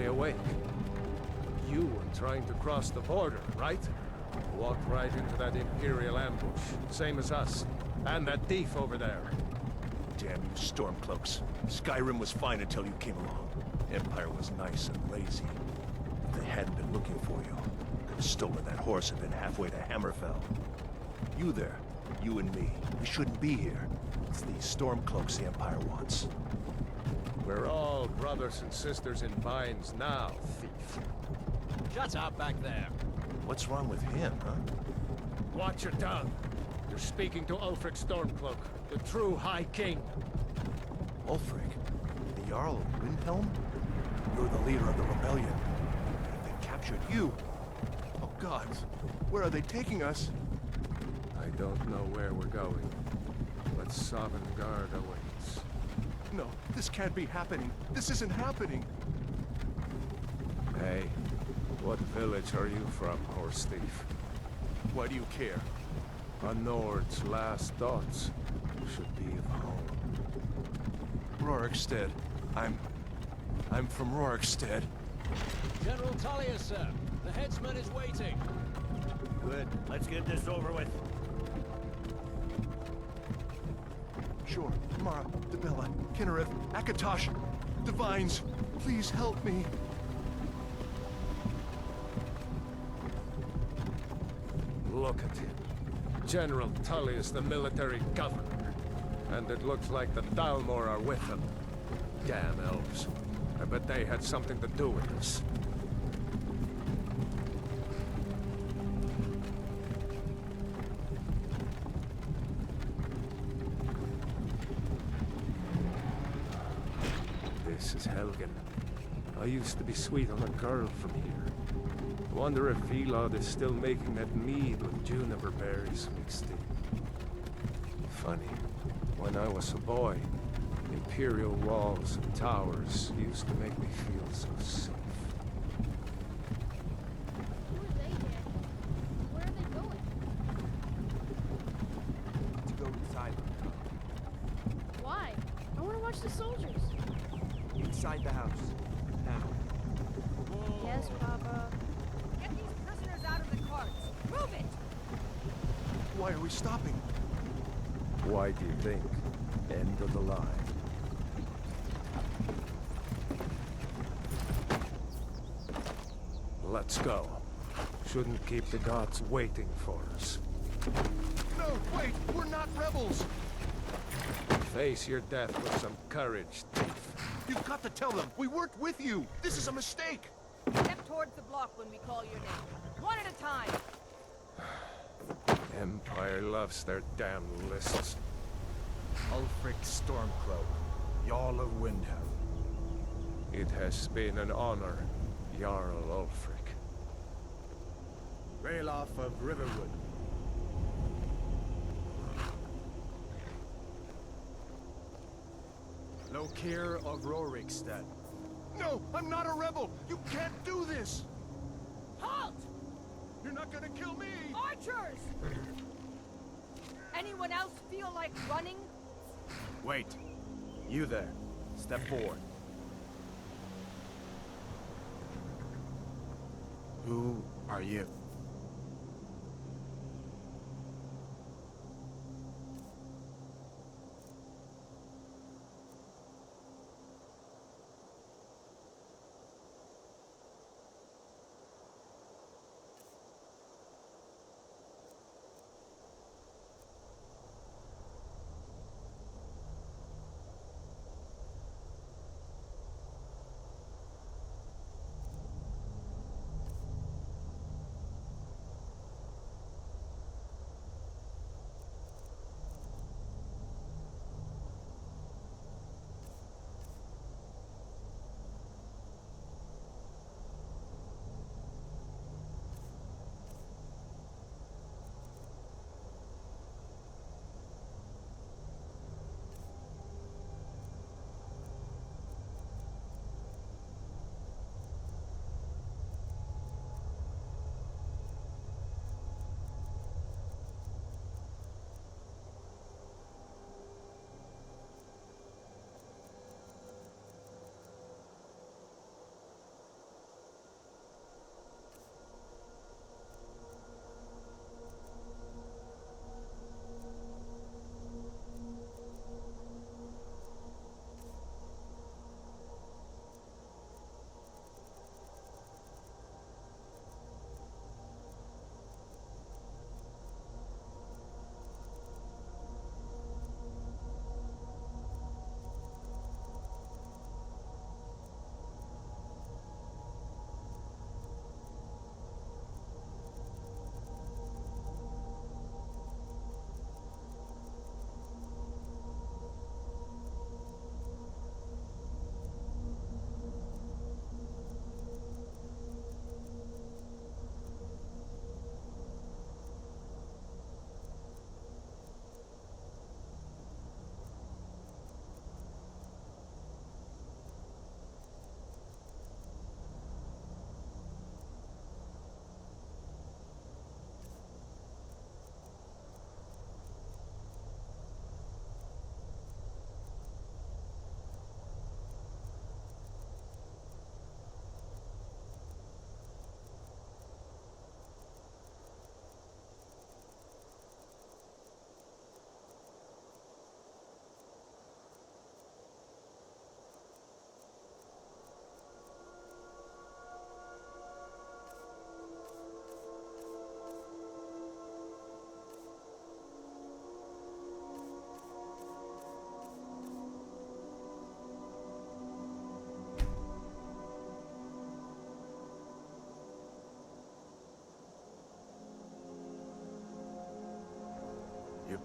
stay awake. You were trying to cross the border, right? Walked right into that Imperial ambush, same as us. And that thief over there. Damn you Stormcloaks. Skyrim was fine until you came along. Empire was nice and lazy. If they hadn't been looking for you, could have stolen that horse and been halfway to Hammerfell. You there, you and me, we shouldn't be here. It's these Stormcloaks the Empire wants. We're all brothers and sisters in binds now, thief. Shut up back there. What's wrong with him, huh? Watch your tongue. You're speaking to Ulfric Stormcloak, the true High King. Ulfric? The Jarl of Windhelm? You're the leader of the rebellion. They captured you. Oh gods, where are they taking us? I don't know where we're going, but Sovngarde awaits. No, this can't be happening. This isn't happening. Hey, what village are you from, horse thief? Why do you care? A Nord's last thoughts should be of home. Rorikstead. I'm from Rorikstead. General Tullius, sir. The headsman is waiting. Good. Let's get this over with. Sure. Mara, Debella, Kinnereth, Akatosh, Divines, please help me. Look at him. General Tullius, the military governor. And it looks like the Dalmor are with him. Damn elves. I bet they had something to do with this. This is Helgen. I used to be sweet on a girl from here. Wonder if Vilod is still making that mead with juniper berries mixed in. Funny, when I was a boy, Imperial walls and towers used to make me feel so safe. Who are they, Dad? Where are they going? To go inside. Why? I want to watch the soldiers. Inside the house. Now. Yes, Papa. Get these prisoners out of the carts! Move it! Why are we stopping? Why do you think? End of the line. Let's go. Shouldn't keep the gods waiting for us. No, wait! We're not rebels! Face your death with some courage, thief. You've got to tell them! We weren't with you! This is a mistake! Step towards the block when we call your name. One at a time! Empire loves their damn lists. Ulfric Stormcloak, Jarl of Windhelm. It has been an honor, Jarl Ulfric. Ralof of Riverwood. Lokir of Rorikstead. No! I'm not a rebel! You can't do this! Halt! You're not gonna kill me! Archers! Anyone else feel like running? Wait. You there. Step forward. Who are you?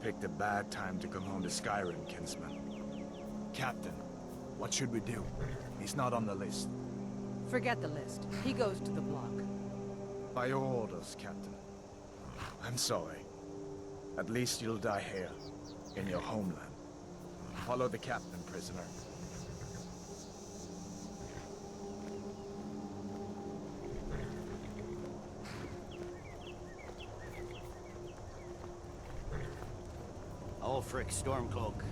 Picked a bad time to come home to Skyrim, kinsman. Captain, what should we do? He's not on the list. Forget the list. He goes to the block. By your orders, Captain. I'm sorry. At least you'll die here, in your homeland. Follow the captain, prisoner. Ulfric Stormcloak.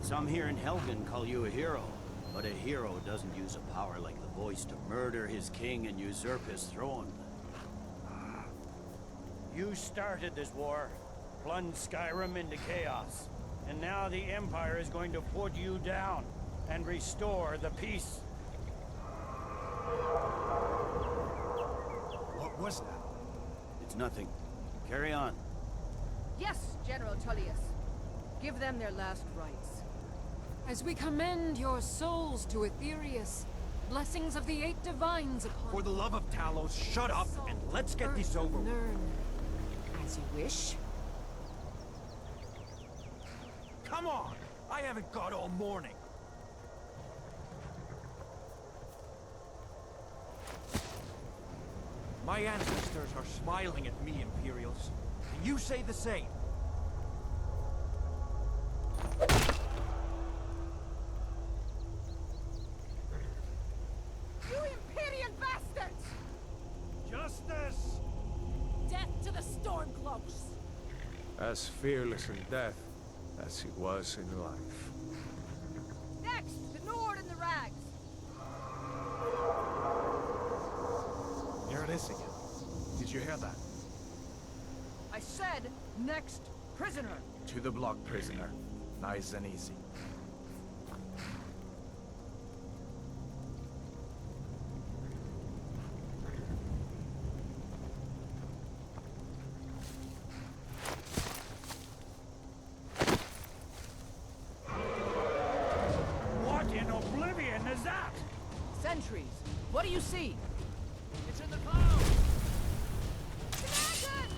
Some here in Helgen call you a hero, but a hero doesn't use a power like the voice to murder his king and usurp his throne. You started this war, plunged Skyrim into chaos, and now the Empire is going to put you down and restore the peace. What was that? It's nothing. Carry on. Yes, General Tullius. Give them their last rites. As we commend your souls to Aetherius, blessings of the eight divines upon For the love of Talos, shut up and let's get this over with. Nern. As you wish. Come on! I haven't got all morning. My ancestors are smiling at me, Imperials. And you say the same. You Imperial bastards! Justice! Death to the Stormcloaks! As fearless in death as he was in life. Next, the Nord and the Rags! Here it is again. Did you hear that? I said, next, prisoner! To the block, prisoner. Nice and easy. What in oblivion is that? Sentries, what do you see? It's in the clouds! Dragon!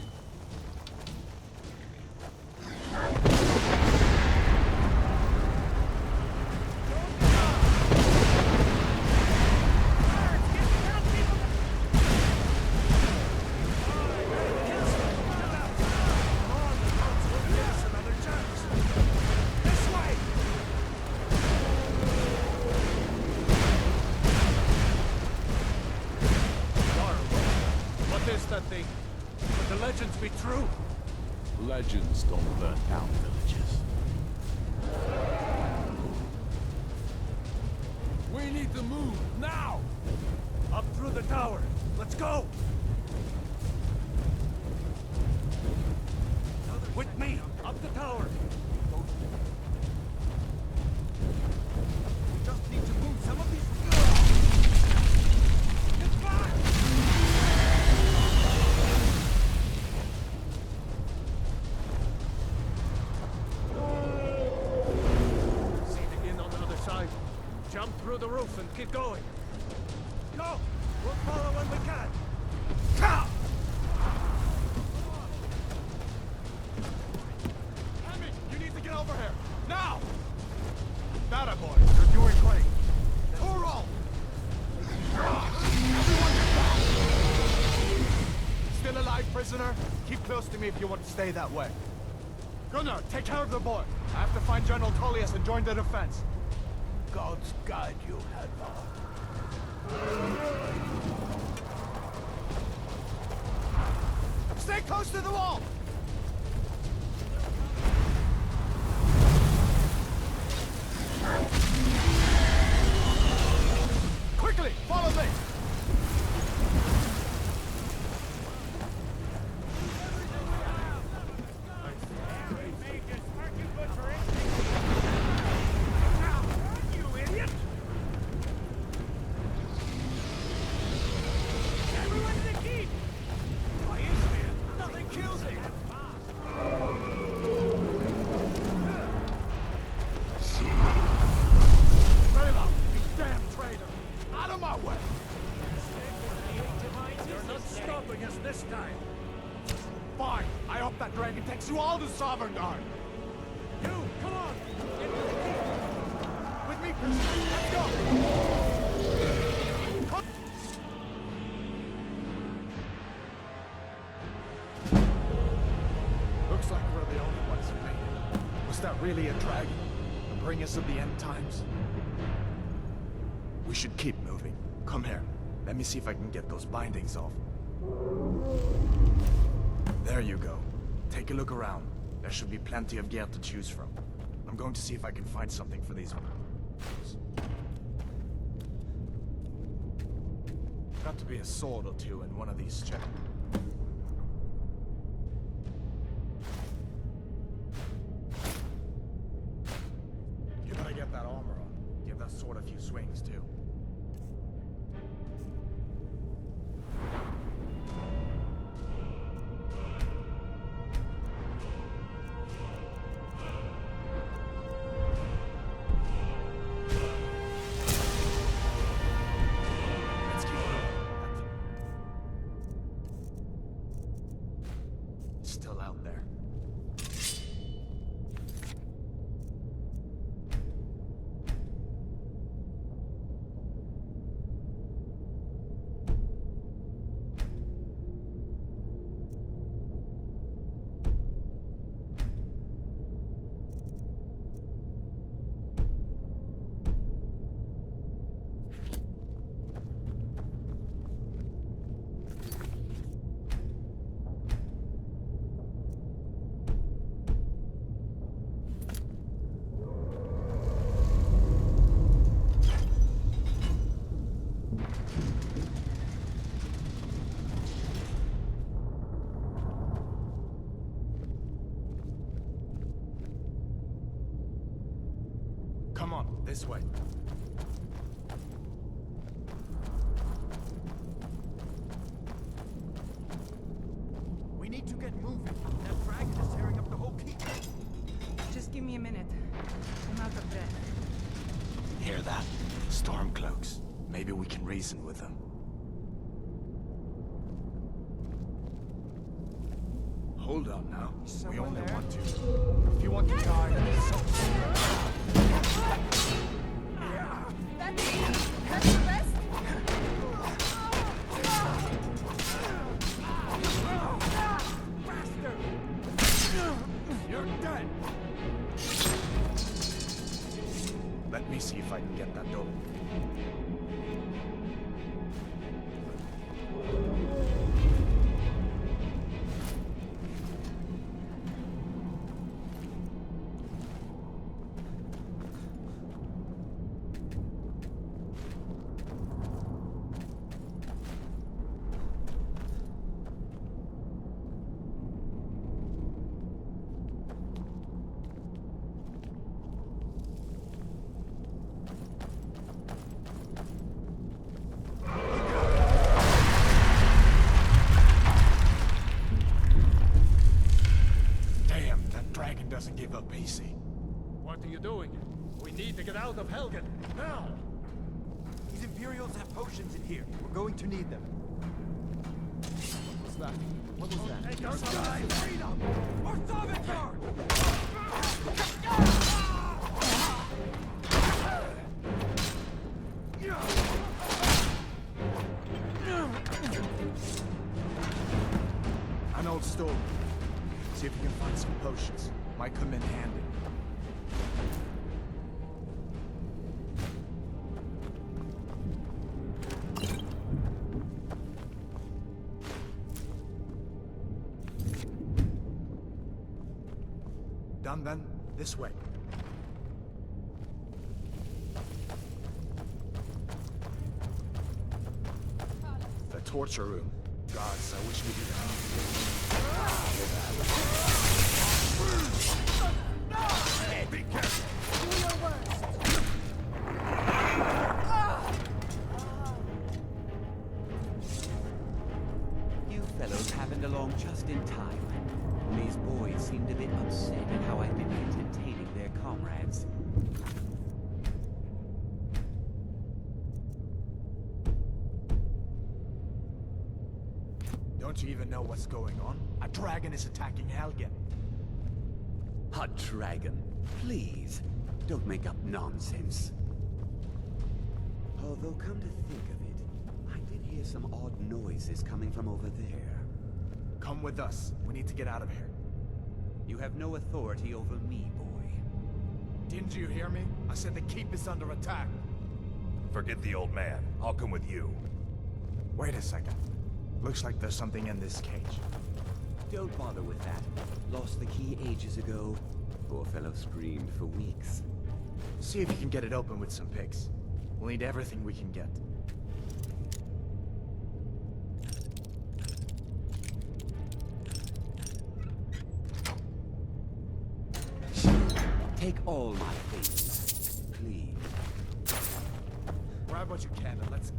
What is that thing? Could the legends be true? Legends don't burn down villages. We need to move, now! Up through the tower. Let's go! With me, up the tower! Just need to move some of these... It's back! See the inn on the other side. Jump through the roof and keep going. Go! We'll follow when we can. Come! Hammy, you need to get over here! Now! That boy, you're doing great. Ural! Everyone get back! Still alive, prisoner? Keep close to me if you want to stay that way. Gunnar, take care of the boy. I have to find General Tullius and join the defense. Gods guide you, Hadvar. Stay close to the wall! Quickly, follow me! You idiot! Everyone in the keep! Why is there? Nothing kills him! Prologue, you damn traitor! Out of my way! You're not stopping us this time. Fine! I hope that dragon takes you all to Dawnguard! You, come on! Get to the keep! With me, Christian! Let's go! Looks like we're the only ones who made it. Was that really a dragon? The bringers of the end times? We should keep moving. Come here. Let me see if I can get those bindings off. There you go. Take a look around. There should be plenty of gear to choose from. I'm going to see if I can find something for these ones. Got to be a sword or two in one of these chests. You gotta get that armor on. Give that sword a few swings, too. Let's keep going. It's still out there. Come on, this way. We need to get moving. That dragon is tearing up the whole keep. Just give me a minute. I'm out of breath. Hear that? Stormcloaks. Maybe we can reason with them. Hold on now. We only want to. If you want to die, then it's so. That's the best? You're dead! Let me see if I can get that door. Doesn't give up easy. What are you doing? We need to get out of Helgen, now! These Imperials have potions in here. We're going to need them. What's that? What was that? Take our side! Freedom! Or Dawnguard! An old store. See if you can find some potions. Might come in handy. Done then? This way. The torture room. Gods, I wish we didn't. Be careful. Do your worst. You fellows happened along just in time. These boys seemed a bit upset at how I've been entertaining their comrades. Don't you even know what's going on? A dragon is attacking Helgen. A dragon. Please, don't make up nonsense. Although, come to think of it, I did hear some odd noises coming from over there. Come with us. We need to get out of here. You have no authority over me, boy. Didn't you hear me? I said the keep is under attack. Forget the old man. I'll come with you. Wait a second. Looks like there's something in this cage. Don't bother with that. Lost the key ages ago. Poor fellow screamed for weeks. See if you can get it open with some picks. We'll need everything we can get. Take all my things, please. Grab what you can and let's...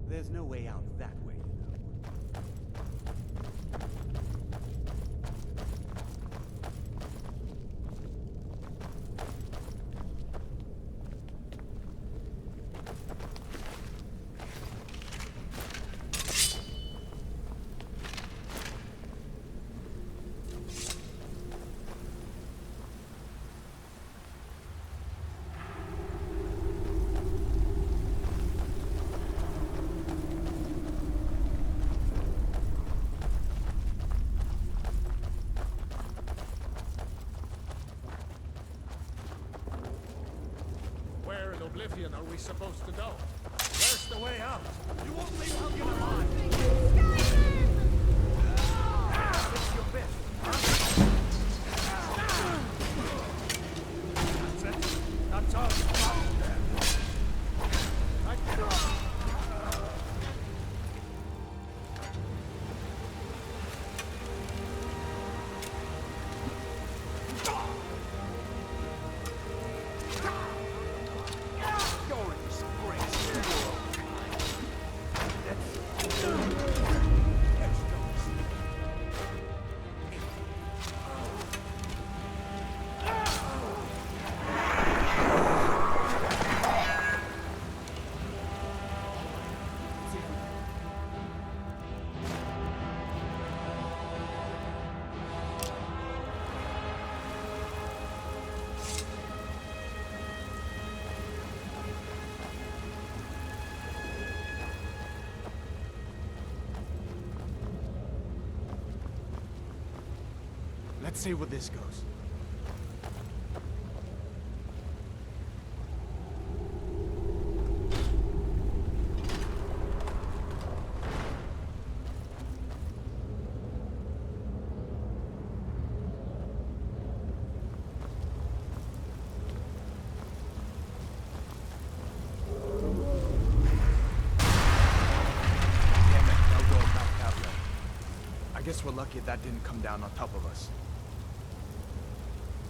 There's no way out that way, you know. Where in Oblivion are we supposed to go? Where's the way out? You won't leave Helgen alive! Fix your bit. That's it. That's all. Let's see where this goes. Damn it, no going back that way. I guess we're lucky that didn't come down on top of us.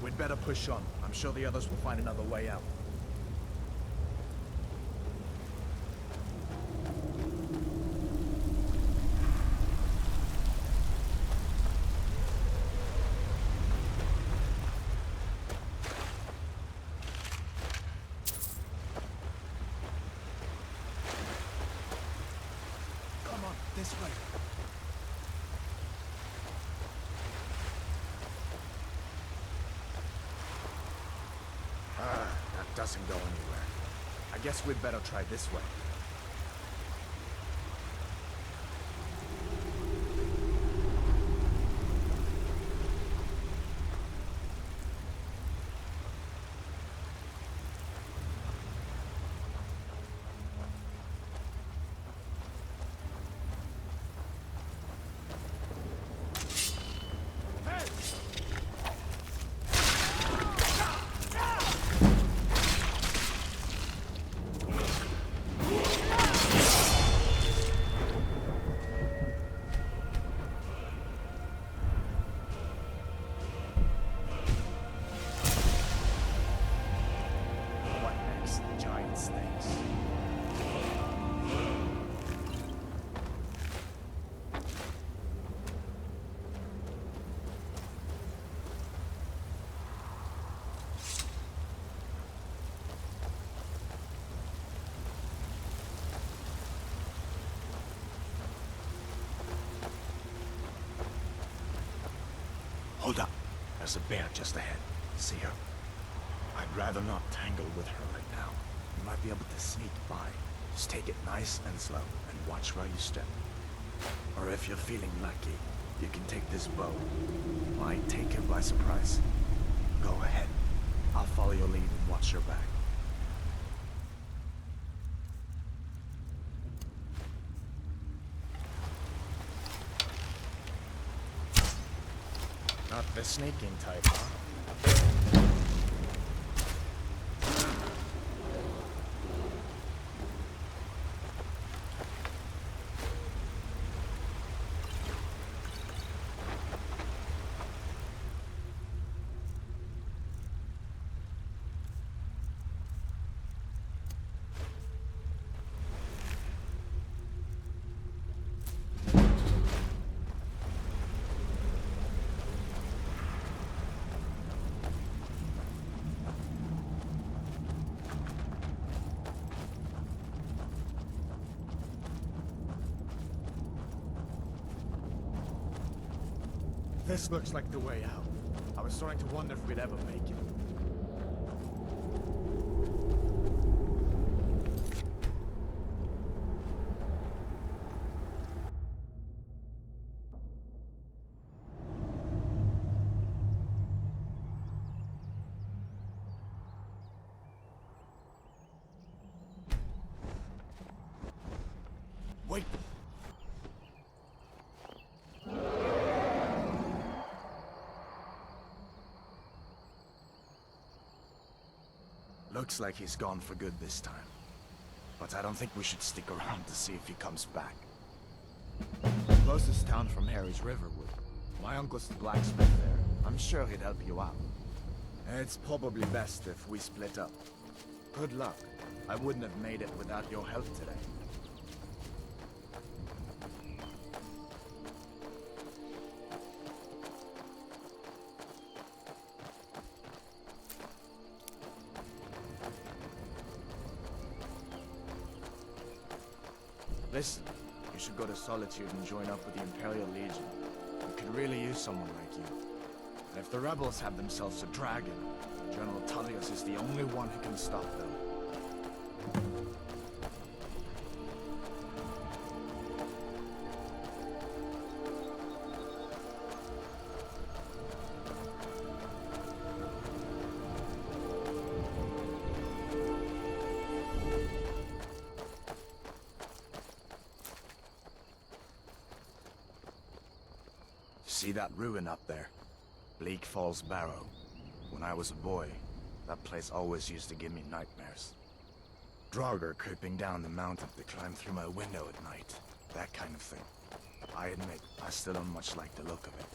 We'd better push on. I'm sure the others will find another way out. Come on, this way. That doesn't go anywhere. I guess we'd better try this way. There's a bear just ahead. See her? I'd rather not tangle with her right now. You might be able to sneak by. Just take it nice and slow, and watch where you step. Or if you're feeling lucky, you can take this bow. Might take her by surprise. Go ahead. I'll follow your lead and watch your back. Not the sneaking type, huh? This looks like the way out. I was starting to wonder if we'd ever make it. Wait! Looks like he's gone for good this time. But I don't think we should stick around to see if he comes back. The closest town from here is Riverwood. My uncle's the blacksmith there. I'm sure he'd help you out. It's probably best if we split up. Good luck. I wouldn't have made it without your help today. Listen, you should go to Solitude and join up with the Imperial Legion. We could really use someone like you. And if the rebels have themselves a dragon, General Tullius is the only one who can stop them. See that ruin up there? Bleak Falls Barrow. When I was a boy, that place always used to give me nightmares. Draugr creeping down the mountain to climb through my window at night. That kind of thing. I admit, I still don't much like the look of it.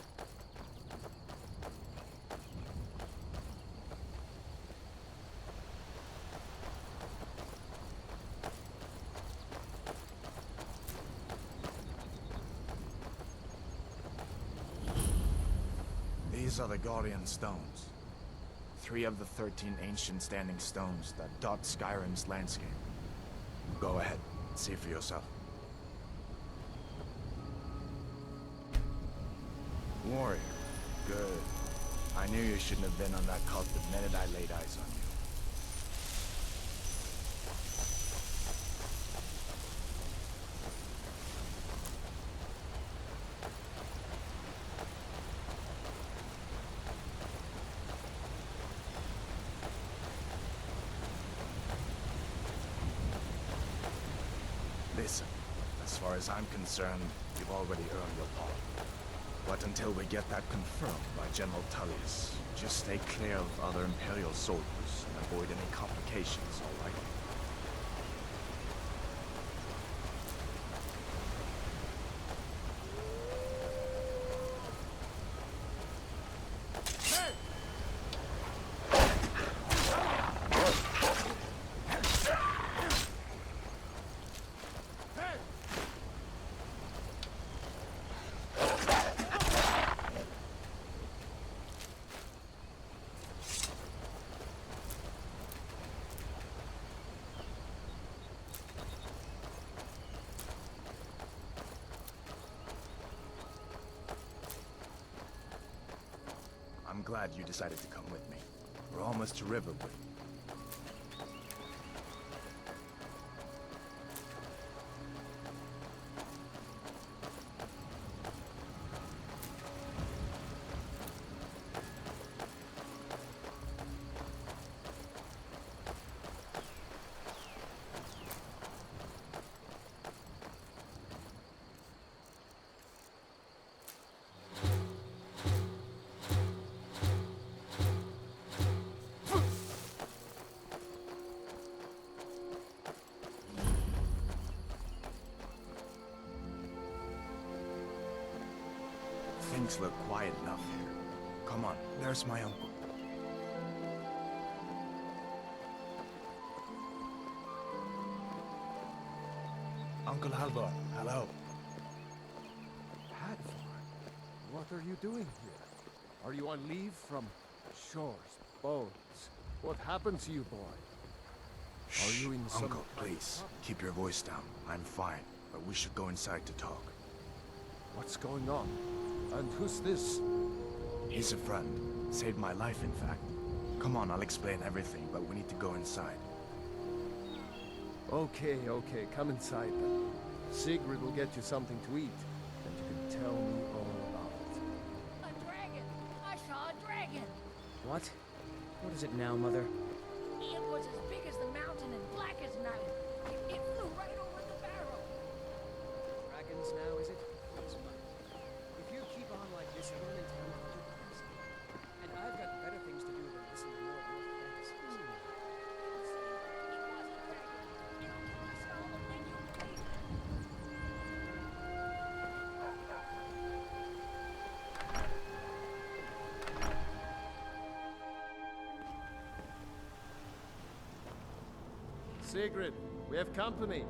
These are the Guardian Stones. 3 of the 13 ancient standing stones that dot Skyrim's landscape. Go ahead, see for yourself. Warrior. Good. I knew you shouldn't have been on that cult the minute I laid eyes on you. Listen, as far as I'm concerned, you've already earned your pardon. But until we get that confirmed by General Tullius, just stay clear of other Imperial soldiers and avoid any complications, all right? glad you decided to come with me. We're almost to Riverwood. Things look quiet enough here. Come on, there's my uncle. Uncle Halvor, hello. Hearthfire, what are you doing here? Are you on leave from shores, bones? What happened to you, boy? Are you in some... Uncle, please, keep your voice down. I'm fine, but we should go inside to talk. What's going on? And who's this? He's a friend. Saved my life, in fact. Come on, I'll explain everything, but we need to go inside. Okay, come inside then. Sigrid will get you something to eat, and you can tell me all about it. A dragon! I saw a dragon! What? What is it now, Mother? It was as big as the mountain and black as night. It flew right over the barrel. Dragons now, is it? If you keep on like this, you're going to town with your parents. And I've got better things to do than listen to more of your fantasies. Sigrid, we have company.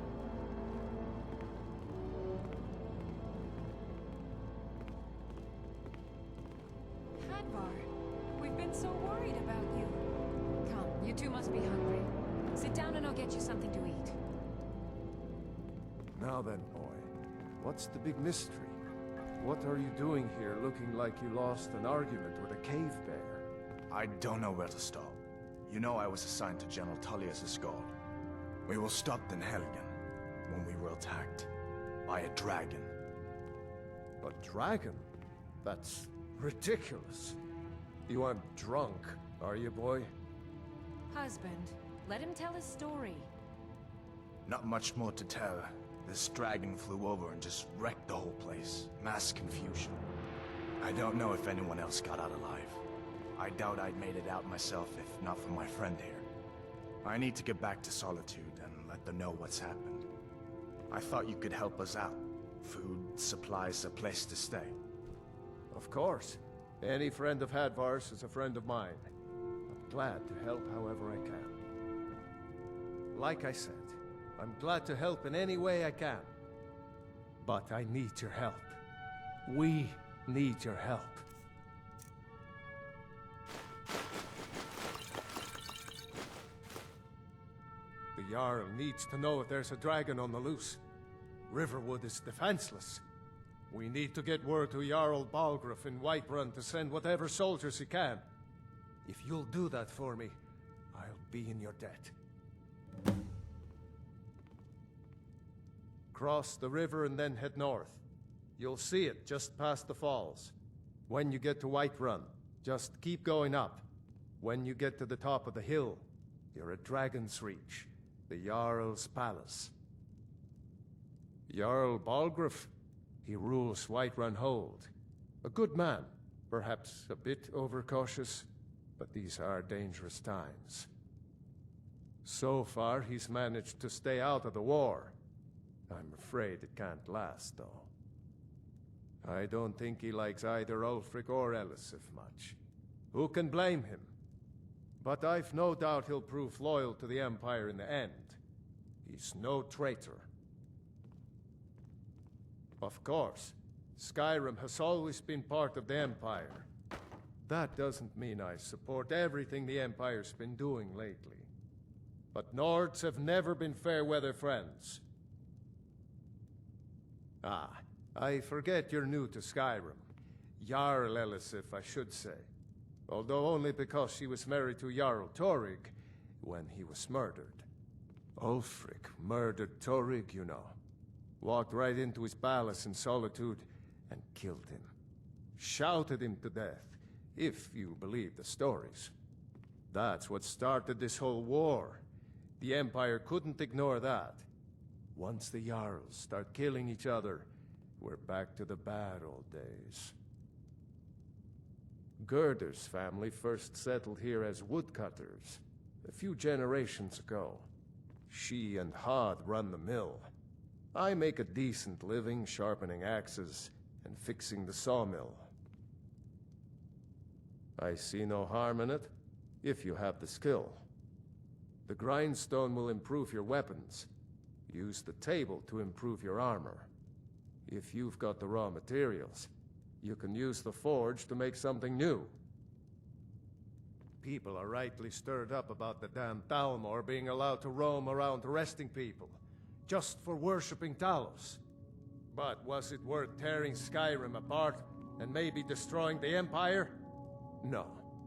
Hadvar, we've been so worried about you. Come, you two must be hungry. Sit down and I'll get you something to eat. Now then, boy, what's the big mystery? What are you doing here looking like you lost an argument with a cave bear? I don't know where to stop. You know I was assigned to General Tullius' guard. We were stopped in Helgen when we were attacked by a dragon. A dragon? That's ridiculous. You aren't drunk, are you, boy? Husband, let him tell his story. Not much more to tell. This dragon flew over and just wrecked the whole place. Mass confusion. I don't know if anyone else got out alive. I doubt I'd made it out myself if not for my friend here. I need to get back to Solitude and let them know what's happened. I thought you could help us out. Food, supplies, a place to stay. Of course. Any friend of Hadvar's is a friend of mine. I'm glad to help however I can. Like I said, I'm glad to help in any way I can. But I need your help. We need your help. The Jarl needs to know if there's a dragon on the loose. Riverwood is defenseless. We need to get word to Jarl Balgruuf in Whiterun to send whatever soldiers he can. If you'll do that for me, I'll be in your debt. Cross the river and then head north. You'll see it just past the falls. When you get to Whiterun, just keep going up. When you get to the top of the hill, you're at Dragon's Reach, the Jarl's palace. Jarl Balgruuf, he rules Whiterun Hold. A good man, perhaps a bit overcautious, but these are dangerous times. So far, he's managed to stay out of the war. I'm afraid it can't last, though. I don't think he likes either Ulfric or Elisif much. Who can blame him? But I've no doubt he'll prove loyal to the Empire in the end. He's no traitor. Of course, Skyrim has always been part of the Empire. That doesn't mean I support everything the Empire's been doing lately. But Nords have never been fair-weather friends. Ah, I forget you're new to Skyrim. Jarl Elisif, I should say. although only because she was married to Jarl Torrig when he was murdered. Ulfric murdered Torrig, you know. Walked right into his palace in Solitude and killed him. Shouted him to death, if you believe the stories. That's what started this whole war. The Empire couldn't ignore that. Once the Jarls start killing each other, we're back to the bad old days. Gerder's family first settled here as woodcutters a few generations ago. She and Hod run the mill. I make a decent living sharpening axes and fixing the sawmill. I see no harm in it, if you have the skill. The grindstone will improve your weapons. Use the table to improve your armor. If you've got the raw materials, you can use the forge to make something new. People are rightly stirred up about the damn Thalmor being allowed to roam around arresting people, just for worshipping Talos. But was it worth tearing Skyrim apart and maybe destroying the Empire? No.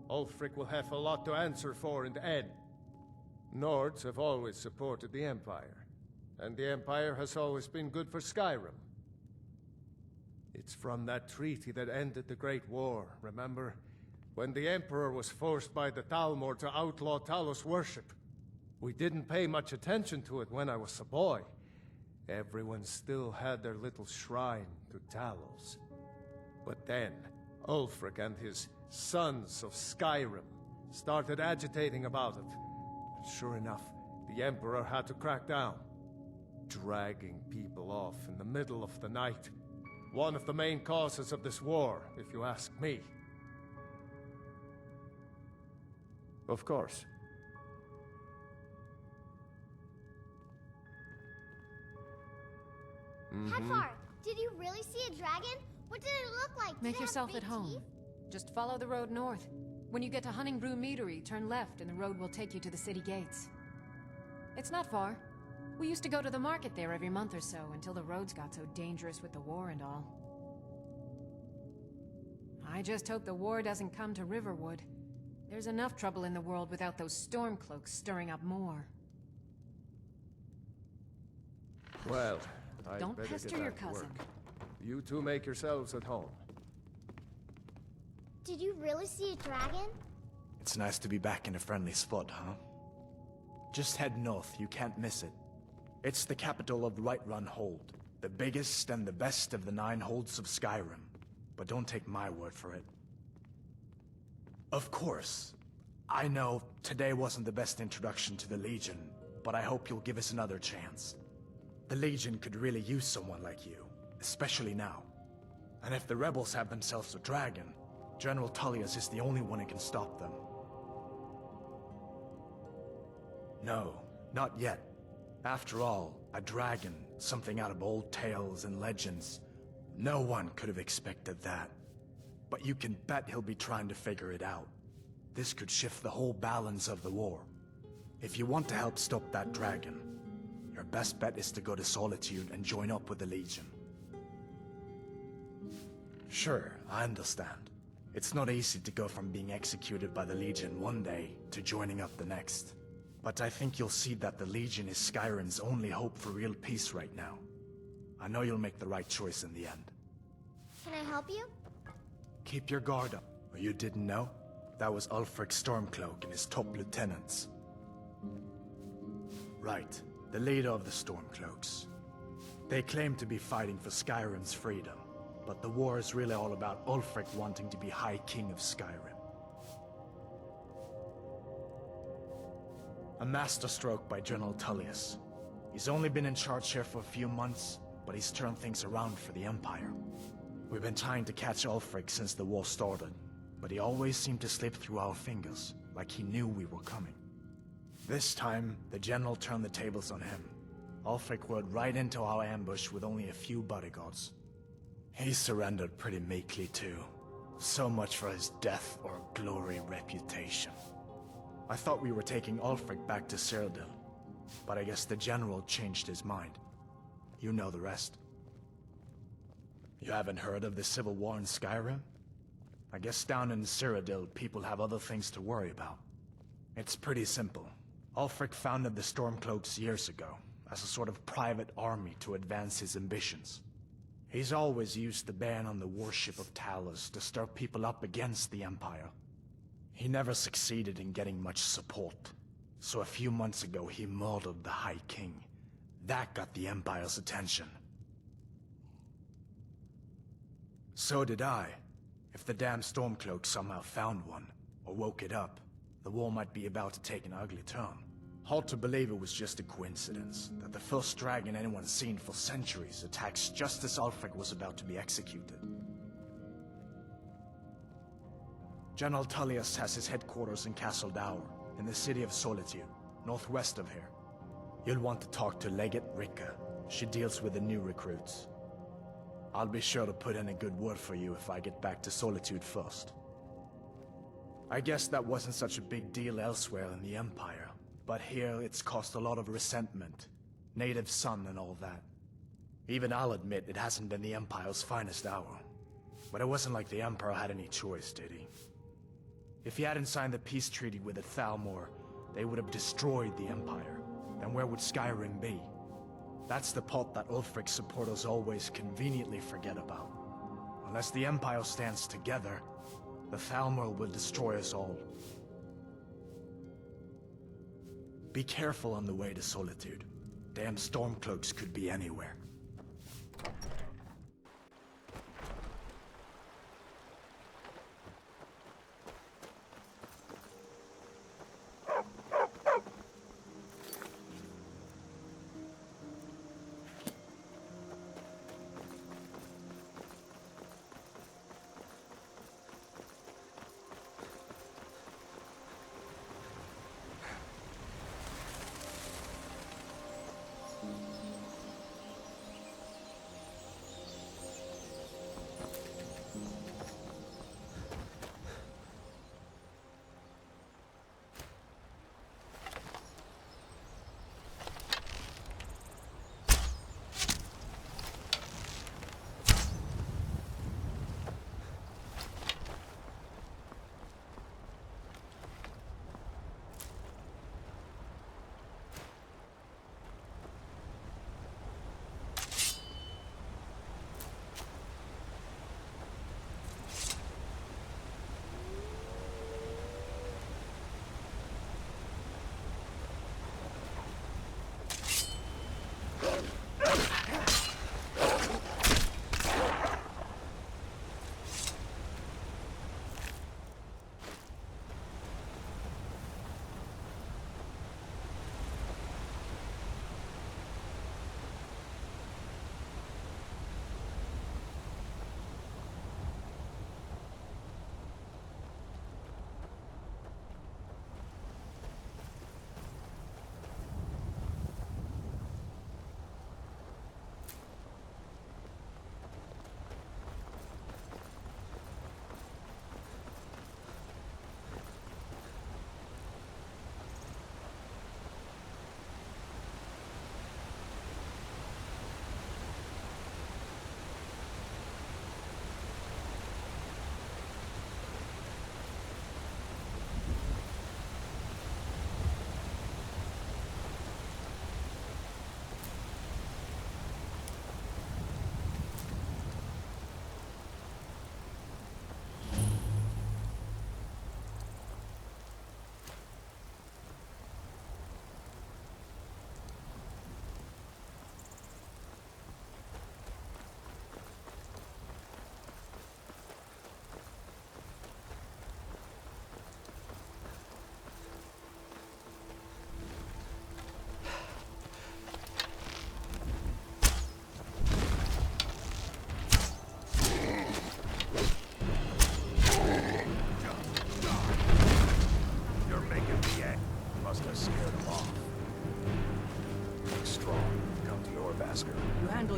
Ulfric will have a lot to answer for in the end. Nords have always supported the Empire, and the Empire has always been good for Skyrim. It's from that treaty that ended the Great War, remember? When the Emperor was forced by the Thalmor to outlaw Talos worship. We didn't pay much attention to it when I was a boy. Everyone still had their little shrine to Talos. But then, Ulfric and his Sons of Skyrim started agitating about it. And sure enough, the Emperor had to crack down. Dragging people off in the middle of the night. One of the main causes of this war, if you ask me. Of course. Hearthfire, did you really see a dragon? What did it look like? Did Make it have yourself big at home. teeth? Just follow the road north. When you get to Hunningbrew Meadery, turn left and the road will take you to the city gates. It's not far. We used to go to the market there every month or so until the roads got so dangerous with the war and all. I just hope the war doesn't come to Riverwood. There's enough trouble in the world without those Stormcloaks stirring up more. Well, I'd Don't better pester get your back to cousin. work. You two make yourselves at home. Did you really see a dragon? It's nice to be back in a friendly spot, huh? Just head north, you can't miss it. It's the capital of Whiterun Hold, the biggest and the best of the 9 holds of Skyrim. But don't take my word for it. Of course, I know today wasn't the best introduction to the Legion, but I hope you'll give us another chance. The Legion could really use someone like you, especially now. And if the rebels have themselves a dragon, General Tullius is the only one who can stop them. No, not yet. After all, a dragon, something out of old tales and legends. No one could have expected that. But you can bet he'll be trying to figure it out. This could shift the whole balance of the war. If you want to help stop that dragon, your best bet is to go to Solitude and join up with the Legion. Sure, I understand. It's not easy to go from being executed by the Legion one day to joining up the next. But I think you'll see that the Legion is Skyrim's only hope for real peace right now. I know you'll make the right choice in the end. Can I help you? Keep your guard up. Or you didn't know? That was Ulfric Stormcloak and his top lieutenants. Right, the leader of the Stormcloaks. They claim to be fighting for Skyrim's freedom, but the war is really all about Ulfric wanting to be High King of Skyrim. A masterstroke by General Tullius. He's only been in charge here for a few months, but he's turned things around for the Empire. We've been trying to catch Ulfric since the war started, but he always seemed to slip through our fingers, like he knew we were coming. This time, the General turned the tables on him. Ulfric rode right into our ambush with only a few bodyguards. He surrendered pretty meekly too. So much for his death or glory reputation. I thought we were taking Ulfric back to Cyrodiil, but I guess the General changed his mind. You know the rest. You haven't heard of the Civil War in Skyrim? I guess down in Cyrodiil, people have other things to worry about. It's pretty simple. Ulfric founded the Stormcloaks years ago, as a sort of private army to advance his ambitions. He's always used the ban on the worship of Talos to stir people up against the Empire. He never succeeded in getting much support, so a few months ago he murdered the High King. That got the Empire's attention. So did I. If the damn Stormcloak somehow found one, or woke it up, the war might be about to take an ugly turn. Hard to believe it was just a coincidence, that the first dragon anyone's seen for centuries attacks just as Ulfric was about to be executed. General Tullius has his headquarters in Castle Dour, in the city of Solitude, northwest of here. You'll want to talk to Legate Rika. She deals with the new recruits. I'll be sure to put in a good word for you if I get back to Solitude first. I guess that wasn't such a big deal elsewhere in the Empire, but here it's caused a lot of resentment. Native son and all that. Even I'll admit it hasn't been the Empire's finest hour. But it wasn't like the Emperor had any choice, did he? If he hadn't signed the peace treaty with the Thalmor, they would have destroyed the Empire. Then where would Skyrim be? That's the part that Ulfric's supporters always conveniently forget about. Unless the Empire stands together, the Thalmor will destroy us all. Be careful on the way to Solitude. Damn Stormcloaks could be anywhere.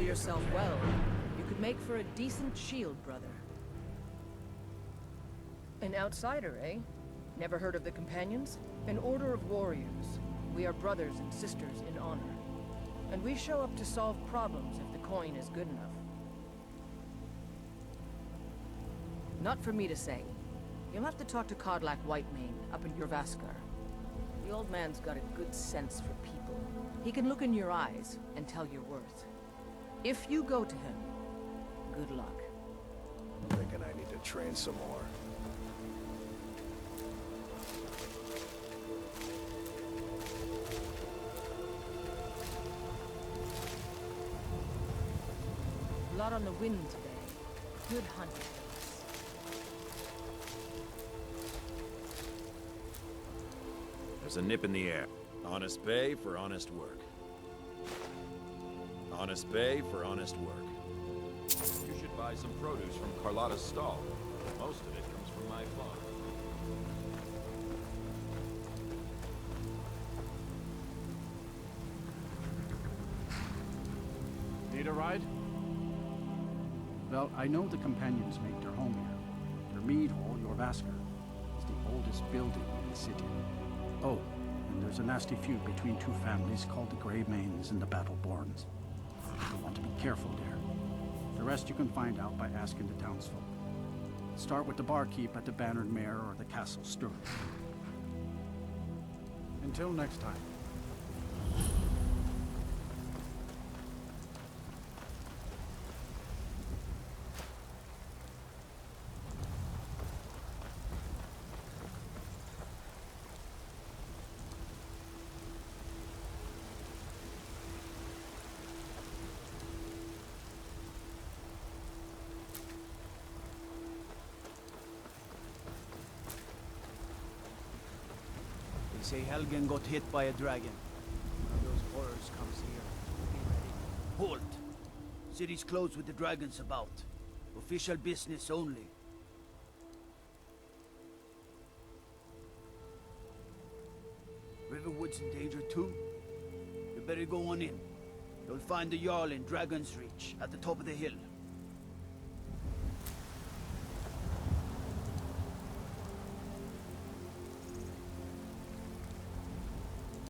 Yourself well. You could make for a decent shield, brother. An outsider, eh? Never heard of the Companions? An order of warriors. We are brothers and sisters in honor. And we show up to solve problems if the coin is good enough. Not for me to say. You'll have to talk to Kodlak Whitemane up in Jorvaskar. The old man's got a good sense for people. He can look in your eyes and tell your worth. If you go to him, good luck. Thinking I need to train some more. Blood on the wind today. Good hunting. There's a nip in the air. Honest pay for honest work. Honest pay for honest work. You should buy some produce from Carlotta's stall. Most of it comes from my farm. Need a ride? Well, I know the companions make their home here. Their mead hall, Jorvaskar, is the oldest building in the city. Oh, and there's a nasty feud between two families called the Greymanes and the Battleborns. You want to be careful there. The rest you can find out by asking the townsfolk. Start with the barkeep at the Bannered Mare or the Castle Steward. Until next time. They say Helgen got hit by a dragon. One of those horrors comes here. Be ready. Halt! City's closed with the dragons about. Official business only. Riverwood's in danger too? You better go on in. You'll find the Jarl in Dragon's Reach, at the top of the hill.